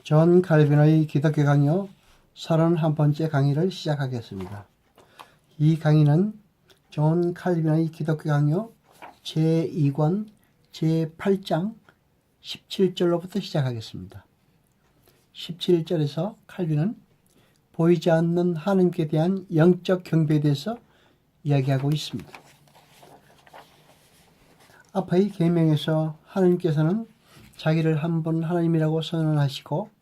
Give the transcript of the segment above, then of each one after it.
존 칼빈의 기독교 강요 31번째 강의를 시작하겠습니다. 이 강의는 존 칼빈의 기독교 강요 제2권 제8장 17절로부터 시작하겠습니다. 17절에서 칼빈은 보이지 않는 하나님께 대한 영적 경배에 대해서 이야기하고 있습니다. 앞의 계명에서 하나님께서는 자기를 한 분 하나님이라고 선언하시고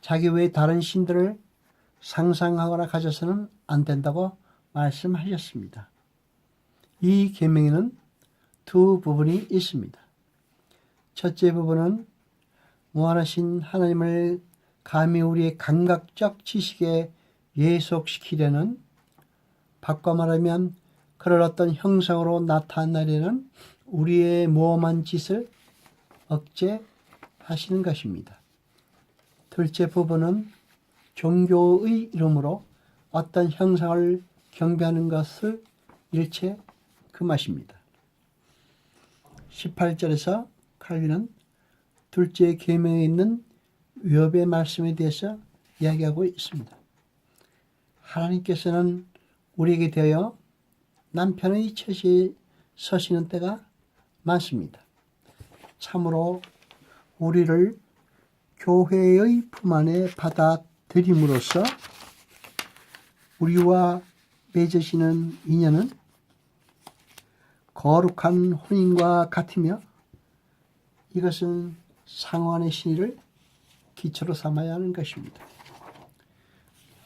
자기 외에 다른 신들을 상상하거나 가져서는 안 된다고 말씀하셨습니다. 이 계명에는 두 부분이 있습니다. 첫째 부분은 무한하신 하나님을 감히 우리의 감각적 지식에 예속시키려는, 바꿔 말하면 그럴 어떤 형상으로 나타나려는 우리의 모험한 짓을 억제하시는 것입니다. 둘째 부분은 종교의 이름으로 어떤 형상을 경배하는 것을 일체 금하십니다. 18절에서 칼빈은 둘째 계명에 있는 위협의 말씀에 대해서 이야기하고 있습니다. 하나님께서는 우리에게 대하여 남편의 처지에 서시는 때가 많습니다. 참으로 우리를 교회의 품 안에 받아들임으로써 우리와 맺으시는 인연은 거룩한 혼인과 같으며, 이것은 상호간의 신의를 기초로 삼아야 하는 것입니다.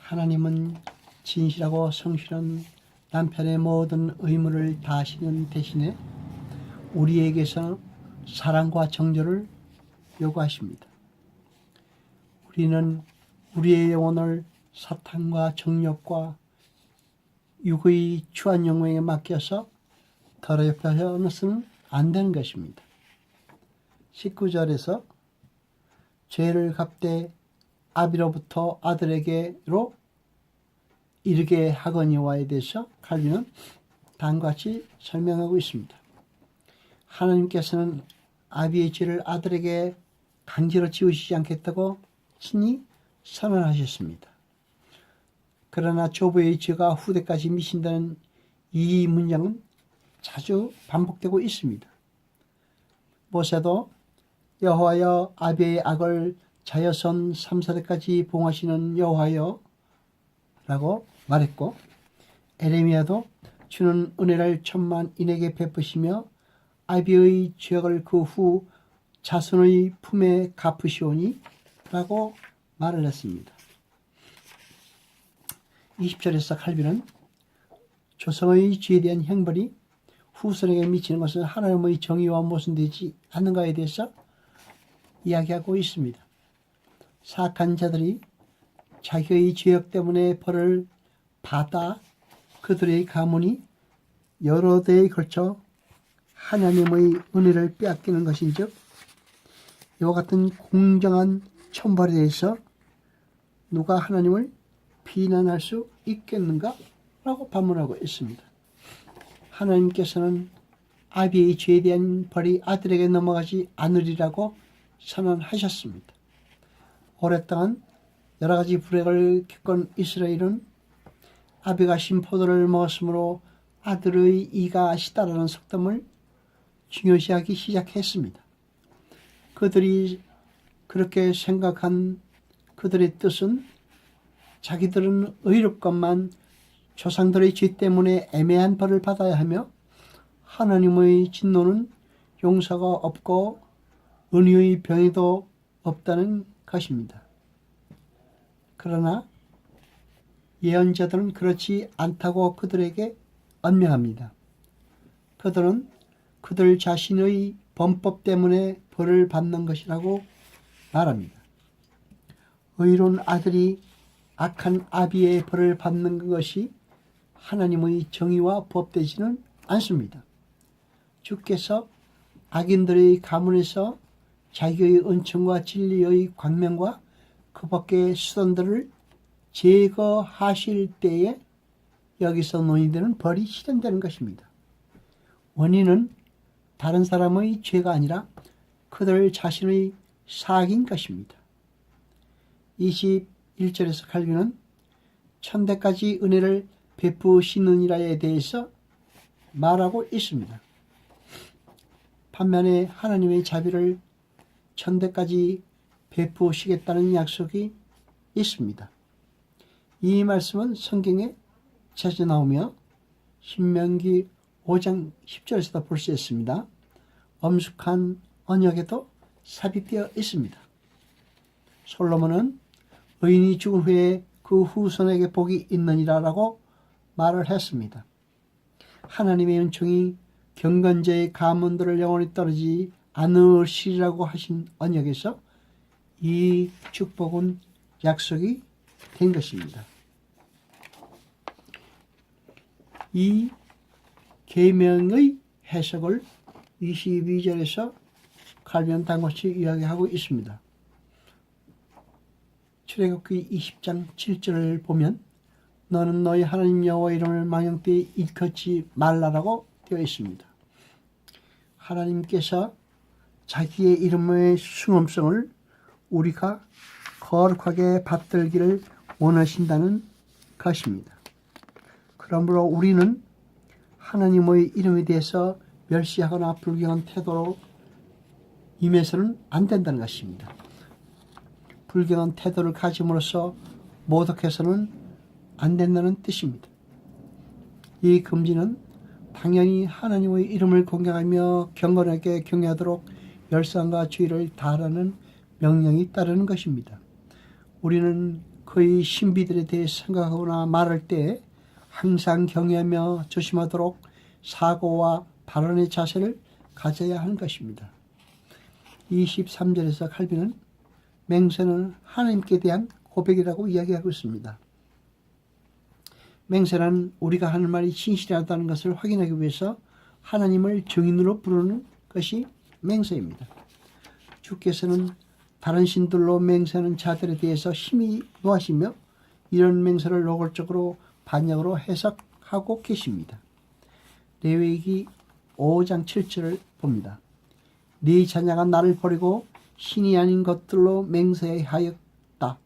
하나님은 진실하고 성실한 남편의 모든 의무를 다하시는 대신에 우리에게서 사랑과 정절을 요구하십니다. 우리는 우리의 영혼을 사탄과 정욕과 육의 추한 영광에 맡겨서 더럽혀서는 안 되는 것입니다. 19절에서 죄를 갚되 아비로부터 아들에게로 이르게 하거니와에 대해서 칼빈은 다음과 같이 설명하고 있습니다. 하나님께서는 아비의 죄를 아들에게 강제로 지우시지 않겠다고 친히 선언하셨습니다. 그러나 조부의 죄가 후대까지 미친다는 이 문장은 자주 반복되고 있습니다. 모세도 여호와여 아비의 악을 자여선 3세대까지 봉하시는 여호와여 라고 말했고, 에레미야도 주는 은혜를 천만인에게 베푸시며 아비의 죄악을 그 후 자손의 품에 갚으시오니 라고 말을 했습니다. 20절에서 칼빈은 조상의 죄에 대한 형벌이 후손에게 미치는 것은 하나님의 정의와 모순되지 않는가에 대해서 이야기하고 있습니다. 사악한 자들이 자기의 죄악 때문에 벌을 받아 그들의 가문이 여러 대에 걸쳐 하나님의 은혜를 빼앗기는 것인즉, 이와 같은 공정한 천벌에 대해서 누가 하나님을 비난할 수 있겠는가? 라고 반문하고 있습니다. 하나님께서는 아비의 죄에 대한 벌이 아들에게 넘어가지 않으리라고 선언하셨습니다. 오랫동안 여러 가지 불행을 겪은 이스라엘은 아비가 신포도를 먹었으므로 아들의 이가 시다라는 속담을 중요시하기 시작했습니다. 그들이 그렇게 생각한 그들의 뜻은 자기들은 의롭건만 조상들의 죄 때문에 애매한 벌을 받아야 하며 하나님의 진노는 용서가 없고 은혜의 병에도 없다는 것입니다. 그러나 예언자들은 그렇지 않다고 그들에게 언명합니다. 그들은 그들 자신의 범법 때문에 벌을 받는 것이라고 말합니다. 의로운 아들이 악한 아비의 벌을 받는 것이 하나님의 정의와 법되지는 않습니다. 주께서 악인들의 가문에서 자기의 은총과 진리의 광명과 그 밖의 수단들을 제거하실 때에 여기서 논의되는 벌이 실현되는 것입니다. 원인은 다른 사람의 죄가 아니라 그들 자신의 사악인 것입니다. 21절에서 칼빈은 천대까지 은혜를 베푸시느니라에 대해서 말하고 있습니다. 반면에 하나님의 자비를 천대까지 베푸시겠다는 약속이 있습니다. 이 말씀은 성경에 자주 나오며 신명기 5장 10절에서도 볼 수 있습니다. 엄숙한 언약에도 삽입되어 있습니다. 솔로몬은 의인이 죽은 후에 그 후손에게 복이 있느니라라고 말을 했습니다. 하나님의 은총이 경건자의 가문들을 영원히 떨어지지 않으시리라고 하신 언약에서 이 축복은 약속이 된 것입니다. 이 계명의 해석을 22절에서 칼빈은 다음같이 이야기하고 있습니다. 출애굽기 20장 7절을 보면 너는 너희 하나님 여호와 이름을 망령되이 일컫지 말라라고 되어 있습니다. 하나님께서 자기의 이름의 숭엄성을 우리가 거룩하게 받들기를 원하신다는 것입니다. 그러므로 우리는 하나님의 이름에 대해서 멸시하거나 불경한 태도로 임해서는 안 된다는 것입니다. 불경한 태도를 가짐으로써 모독해서는 안 된다는 뜻입니다. 이 금지는 당연히 하나님의 이름을 공경하며 경건하게 경외하도록 열상과 주의를 다하라는 명령이 따르는 것입니다. 우리는 그의 신비들에 대해 생각하거나 말할 때 항상 경외하며 조심하도록 사고와 발언의 자세를 가져야 하는 것입니다. 23절에서 칼빈은 맹세는 하나님께 대한 고백이라고 이야기하고 있습니다. 맹세란 우리가 하는 말이 진실하다는 것을 확인하기 위해서 하나님을 증인으로 부르는 것이 맹세입니다. 주께서는 다른 신들로 맹세하는 자들에 대해서 심히 노하시며 이런 맹세를 노골적으로 반역으로 해석하고 계십니다. 레위기 5장 7절을 봅니다. 네 자녀가 나를 버리고 신이 아닌 것들로 맹세하였다.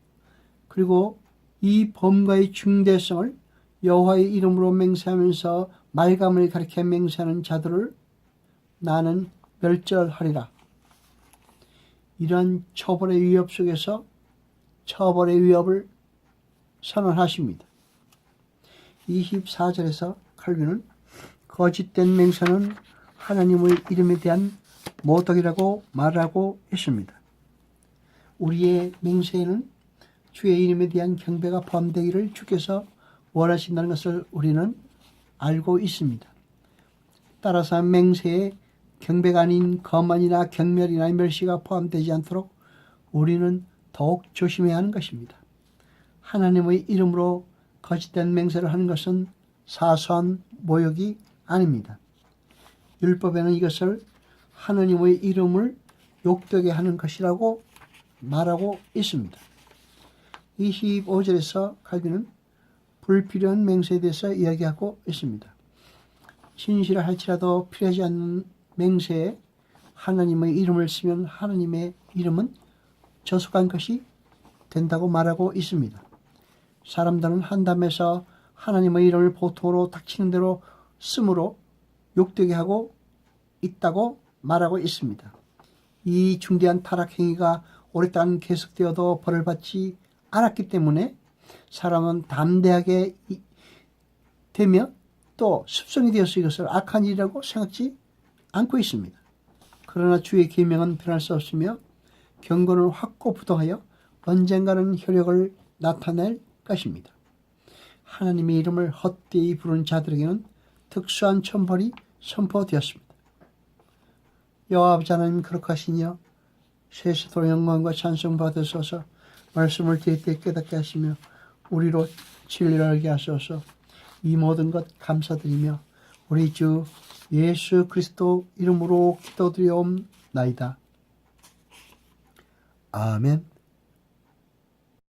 그리고 이 범과의 중대성을 여호와의 이름으로 맹세하면서 말감을 가리켜 맹세하는 자들을 나는 멸절하리라. 이러한 처벌의 위협 속에서 처벌의 위협을 선언하십니다. 24절에서 칼빈은 거짓된 맹세는 하나님의 이름에 대한 모독이라고 말하고 있습니다. 우리의 맹세에는 주의 이름에 대한 경배가 포함되기를 주께서 원하신다는 것을 우리는 알고 있습니다. 따라서 맹세에 경배가 아닌 거만이나 경멸이나 멸시가 포함되지 않도록 우리는 더욱 조심해야 하는 것입니다. 하나님의 이름으로 거짓된 맹세를 하는 것은 사소한 모욕이 아닙니다. 율법에는 이것을 하나님의 이름을 욕되게 하는 것이라고 말하고 있습니다. 25절에서 칼빈은 불필요한 맹세에 대해서 이야기하고 있습니다. 진실을 할지라도 필요하지 않는 맹세에 하나님의 이름을 쓰면 하나님의 이름은 저속한 것이 된다고 말하고 있습니다. 사람들은 한담에서 하나님의 이름을 보통으로 닥치는 대로 쓰므로 욕되게 하고 있다고 말하고 있습니다. 이 중대한 타락 행위가 오랫동안 계속되어도 벌을 받지 않았기 때문에 사람은 담대하게 되며 또 습성이 되어서 이것을 악한 일이라고 생각지 않고 있습니다. 그러나 주의 계명은 변할 수 없으며 경건을 확고부동하여 언젠가는 효력을 나타낼 것입니다. 하나님의 이름을 헛되이 부르는 자들에게는 특수한 천벌이 선포되었습니다. 여호와 아버지 하나님 거룩하시니여 세세토록 영광과 찬송 받으소서. 말씀을 제때 깨닫게 하시며 우리로 진리를 알게 하소서. 이 모든 것 감사드리며 우리 주 예수 그리스도 이름으로 기도드리옵나이다. 아멘.